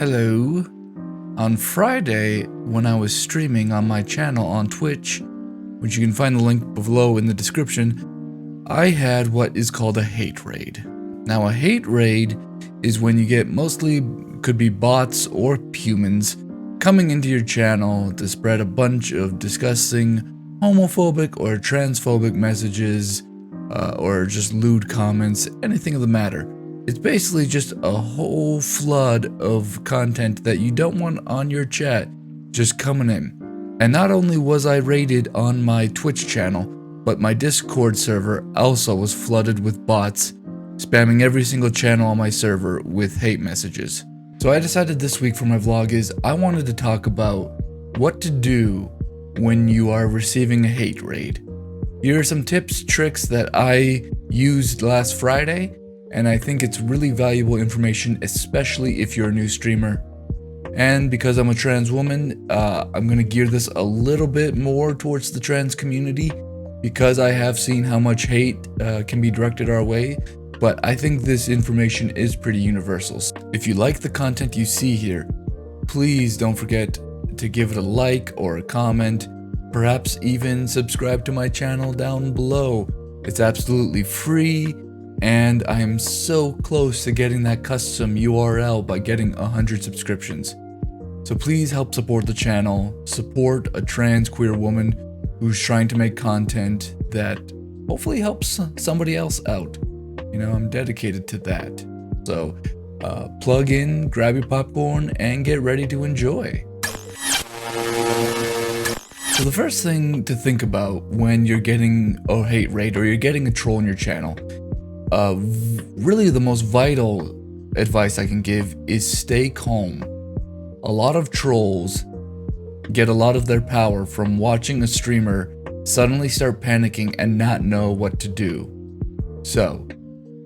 Hello. On Friday, when I was streaming on my channel on Twitch, which you can find the link below in the description, I had what is called a hate raid. Now, a hate raid is when you get mostly could be bots or humans coming into your channel to spread a bunch of disgusting homophobic or transphobic messages or just lewd comments, anything of the matter. It's basically just a whole flood of content that you don't want on your chat just coming in. And not only was I raided on my Twitch channel, but my Discord server also was flooded with bots, spamming every single channel on my server with hate messages. So I decided this week for my vlog is I wanted to talk about what to do when you are receiving a hate raid. Here are some tips, tricks that I used last Friday, and I think it's really valuable information, especially if you're a new streamer. And because I'm a trans woman, I'm gonna gear this a little bit more towards the trans community because I have seen how much hate can be directed our way, but I think this information is pretty universal. If you like the content you see here, please don't forget to give it a like or a comment, perhaps even subscribe to my channel down below. It's absolutely free. And I am so close to getting that custom URL by getting 100 subscriptions. So please help support the channel, support a trans queer woman who's trying to make content that hopefully helps somebody else out. You know, I'm dedicated to that. So plug in, grab your popcorn, and get ready to enjoy. So the first thing to think about when you're getting a hate raid or you're getting a troll in your channel, really the most vital advice I can give is stay calm. A lot of trolls get a lot of their power from watching a streamer suddenly start panicking and not know what to do. So,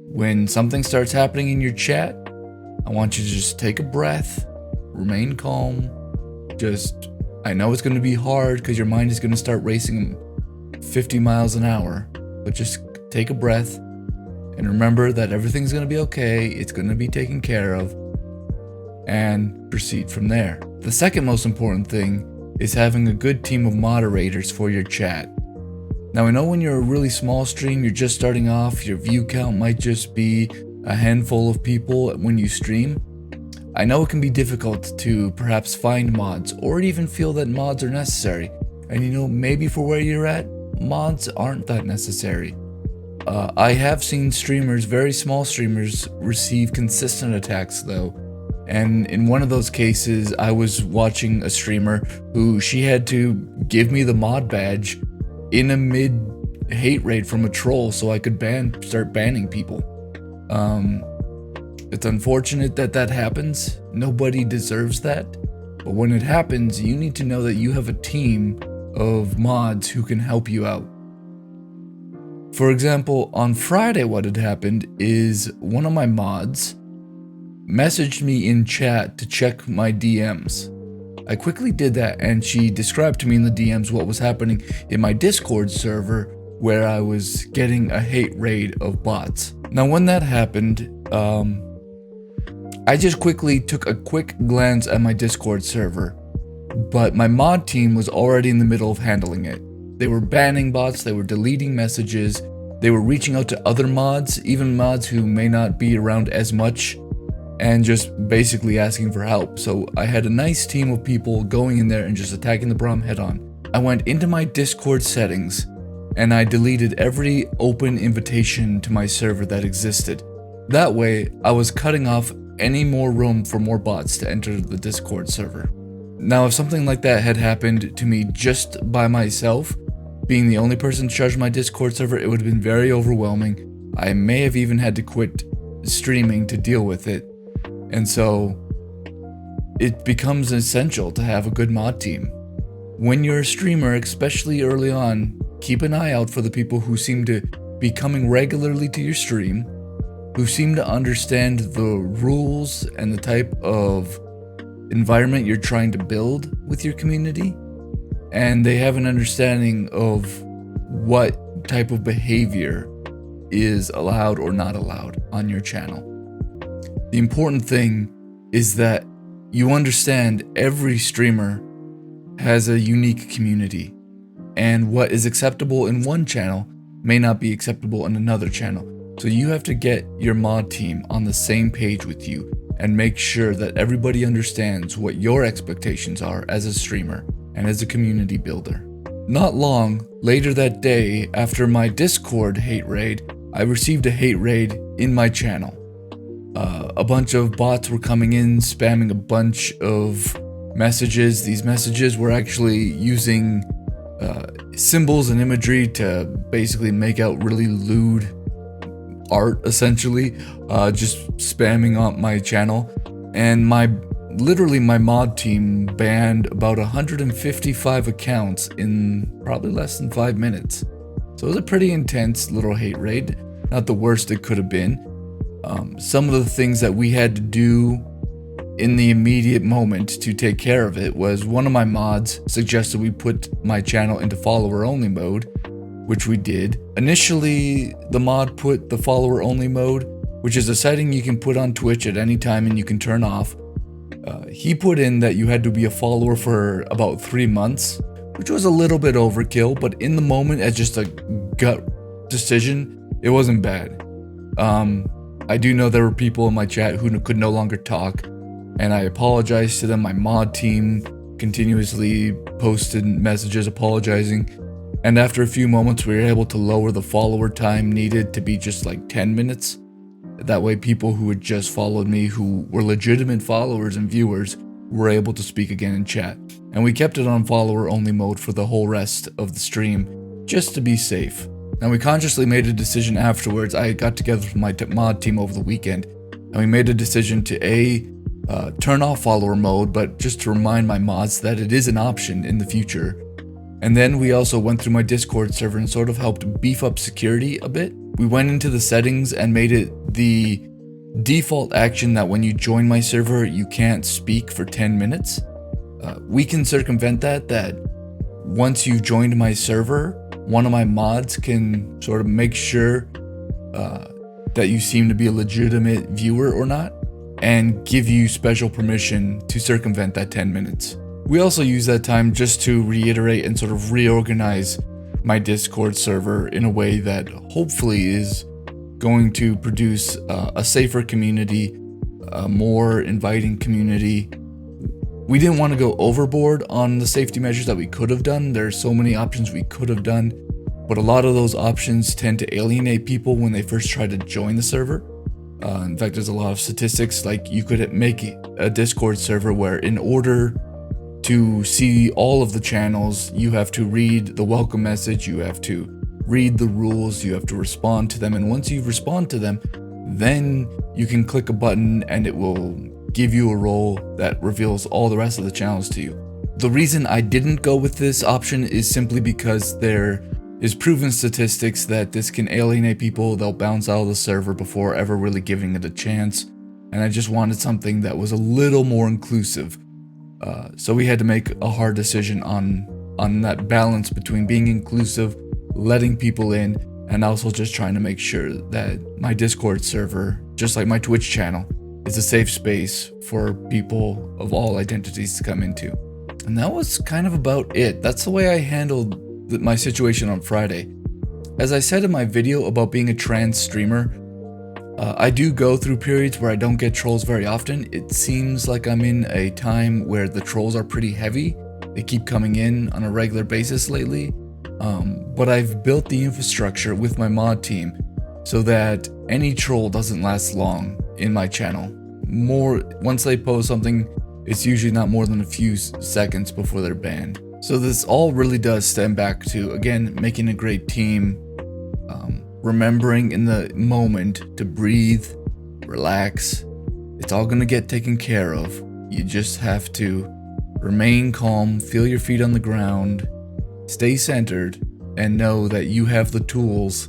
when something starts happening in your chat, I want you to just take a breath, remain calm. I know it's going to be hard because your mind is going to start racing 50 miles an hour, but just take a breath. And remember that everything's going to be okay, it's going to be taken care of, and proceed from there. The second most important thing is having a good team of moderators for your chat. Now, I know when you're a really small stream, you're just starting off, your view count might just be a handful of people when you stream. I know it can be difficult to perhaps find mods or even feel that mods are necessary. And you know, maybe for where you're at, mods aren't that necessary. I have seen streamers, very small streamers, receive consistent attacks though. And in one of those cases, I was watching a streamer who she had to give me the mod badge in a mid-hate raid from a troll so I could start banning people. It's unfortunate that that happens. Nobody deserves that. But when it happens, you need to know that you have a team of mods who can help you out. For example, on Friday what had happened is one of my mods messaged me in chat to check my DMs. I quickly did that and she described to me in the DMs what was happening in my Discord server where I was getting a hate raid of bots. Now when that happened, I just quickly took a quick glance at my Discord server, but my mod team was already in the middle of handling it. They were banning bots, they were deleting messages, they were reaching out to other mods, even mods who may not be around as much, and just basically asking for help. So I had a nice team of people going in there and just attacking the problem head on. I went into my Discord settings and I deleted every open invitation to my server that existed. That way, I was cutting off any more room for more bots to enter the Discord server. Now, if something like that had happened to me just by myself, being the only person in charge of my Discord server, it would have been very overwhelming. I may have even had to quit streaming to deal with it. And so, it becomes essential to have a good mod team. When you're a streamer, especially early on, keep an eye out for the people who seem to be coming regularly to your stream, who seem to understand the rules and the type of environment you're trying to build with your community, and they have an understanding of what type of behavior is allowed or not allowed on your channel. The important thing is that you understand every streamer has a unique community, and what is acceptable in one channel may not be acceptable in another channel. So you have to get your mod team on the same page with you and make sure that everybody understands what your expectations are as a streamer and as a community builder. Not long later that day, after my Discord hate raid, I received a hate raid in my channel. A bunch of bots were coming in, spamming a bunch of messages. These messages were actually using symbols and imagery to basically make out really lewd art, essentially, just spamming on my channel. And literally my mod team banned about 155 accounts in probably less than 5 minutes. So it was a pretty intense little hate raid, not the worst it could have been. Some of the things that we had to do in the immediate moment to take care of it was one of my mods suggested we put my channel into follower only mode, which we did. Initially, the mod put the follower only mode, which is a setting you can put on Twitch at any time and you can turn off. He put in that you had to be a follower for about 3 months, which was a little bit overkill, but in the moment, as just a gut decision, it wasn't bad. I do know there were people in my chat who could no longer talk, and I apologized to them. My mod team continuously posted messages apologizing, and after a few moments we were able to lower the follower time needed to be just like 10 minutes. That way people who had just followed me, who were legitimate followers and viewers, were able to speak again in chat. And we kept it on follower only mode for the whole rest of the stream, just to be safe. Now we consciously made a decision afterwards. I got together with my mod team over the weekend, and we made a decision to turn off follower mode, but just to remind my mods that it is an option in the future. And then we also went through my Discord server and sort of helped beef up security a bit. We went into the settings and made it the default action that when you join my server, you can't speak for 10 minutes. We can circumvent that once you've joined my server, one of my mods can sort of make sure that you seem to be a legitimate viewer or not, and give you special permission to circumvent that 10 minutes. We also use that time just to reiterate and sort of reorganize my Discord server in a way that hopefully is going to produce a safer community, a more inviting community. We didn't want to go overboard on the safety measures that we could have done. There are so many options we could have done, but a lot of those options tend to alienate people when they first try to join the server. In fact, there's a lot of statistics, like you could make a Discord server where in order to see all of the channels, you have to read the welcome message, you have to read the rules, you have to respond to them, and once you respond to them, then you can click a button and it will give you a role that reveals all the rest of the channels to you. The reason I didn't go with this option is simply because there is proven statistics that this can alienate people. They'll bounce out of the server before ever really giving it a chance, and I just wanted something that was a little more inclusive. So we had to make a hard decision on that balance between being inclusive, letting people in, and also just trying to make sure that my Discord server, just like my Twitch channel, is a safe space for people of all identities to come into. And that was kind of about it. That's the way I handled my situation on Friday. As I said in my video about being a trans streamer, I do go through periods where I don't get trolls very often. It seems like I'm in a time where the trolls are pretty heavy. They keep coming in on a regular basis lately. But I've built the infrastructure with my mod team so that any troll doesn't last long in my channel. Once they post something, it's usually not more than a few seconds before they're banned. So this all really does stem back to, again, making a great team, remembering in the moment to breathe, relax. It's all gonna get taken care of. You just have to remain calm, feel your feet on the ground, stay centered, and know that you have the tools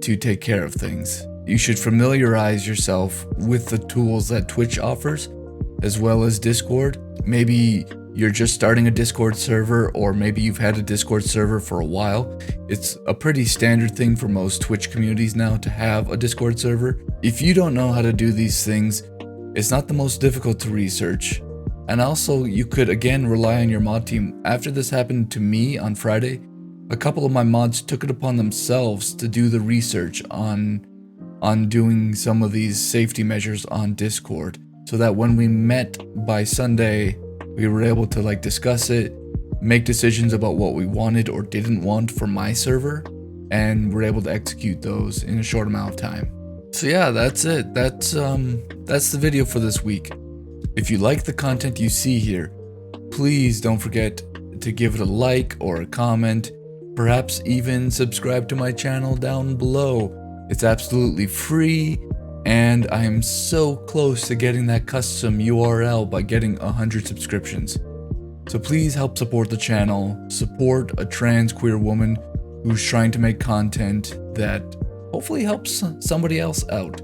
to take care of things. You should familiarize yourself with the tools that Twitch offers, as well as Discord. Maybe you're just starting a Discord server, or maybe you've had a Discord server for a while. It's a pretty standard thing for most Twitch communities now to have a Discord server. If you don't know how to do these things, it's not the most difficult to research. And also, you could again rely on your mod team. After this happened to me on Friday, a couple of my mods took it upon themselves to do the research on doing some of these safety measures on Discord, so that when we met by Sunday, we were able to like discuss it, make decisions about what we wanted or didn't want for my server, and we're able to execute those in a short amount of time. So yeah, that's it. That's the video for this week. If you like the content you see here, please don't forget to give it a like or a comment, perhaps even subscribe to my channel down below. It's absolutely free, and I am so close to getting that custom URL by getting 100 subscriptions. So please help support the channel, support a trans queer woman who's trying to make content that hopefully helps somebody else out.